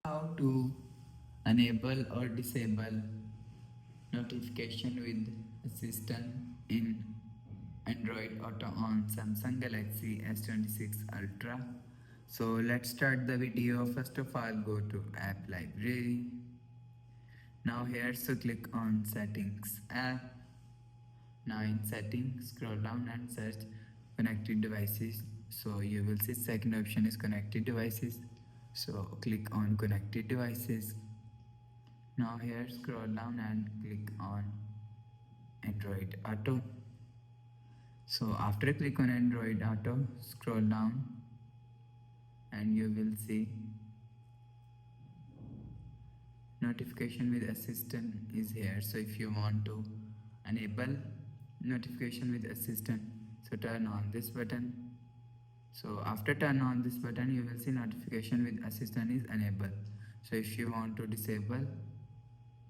How to enable or disable notification with assistant in Android Auto on Samsung Galaxy S26 Ultra. So let's start the video. First of all, go to app library. Now here, so click on settings app. Now in settings, scroll down and search connected devices. So you will see second option is connected devices. So click on connected devices. Now here scroll down and click on Android Auto. So after click on Android Auto, scroll down and you will see notification with assistant is here. So if you want to enable notification with assistant, so turn on this button. So after turn on this button, you will see notification with assistant is enabled. So if you want to disable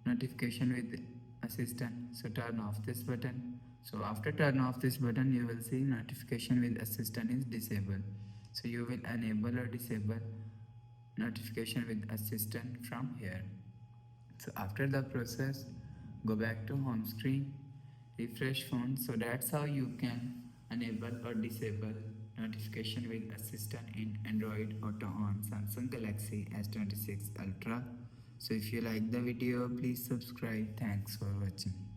notification with assistant, so turn off this button. So after turn off this button, you will see notification with assistant is disabled. So you will enable or disable notification with assistant from here. So after the process, go back to home screen, refresh phone. So that's how you can enable or disable notification with assistant in Android Auto on Samsung Galaxy S26 Ultra. So if you like the video, please subscribe. Thanks for watching.